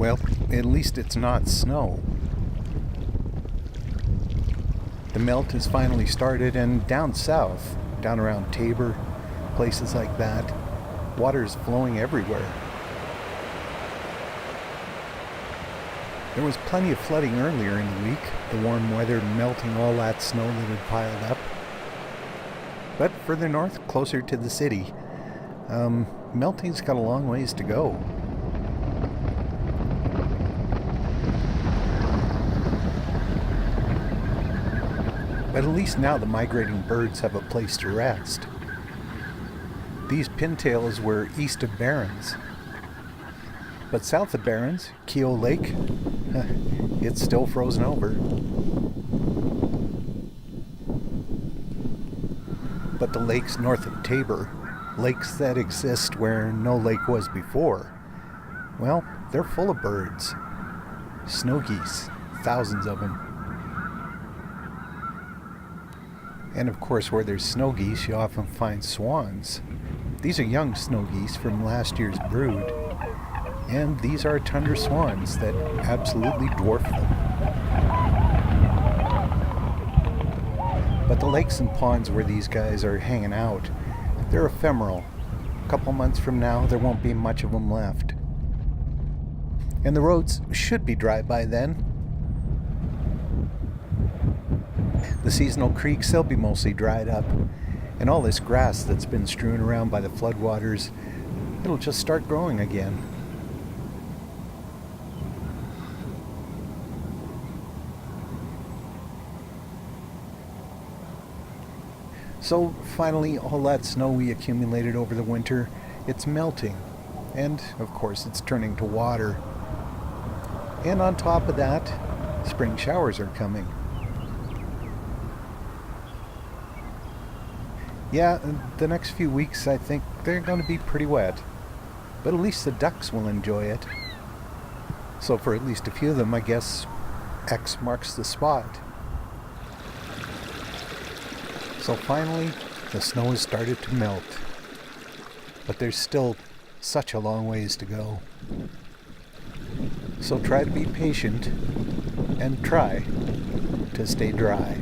Well, at least it's not snow. The melt has finally started, and down south, down around Tabor, places like that, water is flowing everywhere. There was plenty of flooding earlier in the week, the warm weather melting all that snow that had piled up. But further north, closer to the city, melting's got a long ways to go. But at least now the migrating birds have a place to rest. These pintails were east of Barrens. But south of Barrens, Keogh Lake, it's still frozen over. But the lakes north of Tabor, lakes that exist where no lake was before, well, they're full of birds. Snow geese, thousands of them. And of course, where there's snow geese, you often find swans. These are young snow geese from last year's brood. And these are tundra swans that absolutely dwarf them. But the lakes and ponds where these guys are hanging out, they're ephemeral. A couple months from now, there won't be much of them left. And the roads should be dry by then. The seasonal creeks, they'll be mostly dried up. And all this grass that's been strewn around by the floodwaters, it'll just start growing again. So finally, all that snow we accumulated over the winter, it's melting. And of course, it's turning to water. And on top of that, spring showers are coming. Yeah, the next few weeks I think they're going to be pretty wet. But at least the ducks will enjoy it. So for at least a few of them, I guess X marks the spot. So finally, the snow has started to melt. But there's still such a long ways to go. So try to be patient and try to stay dry.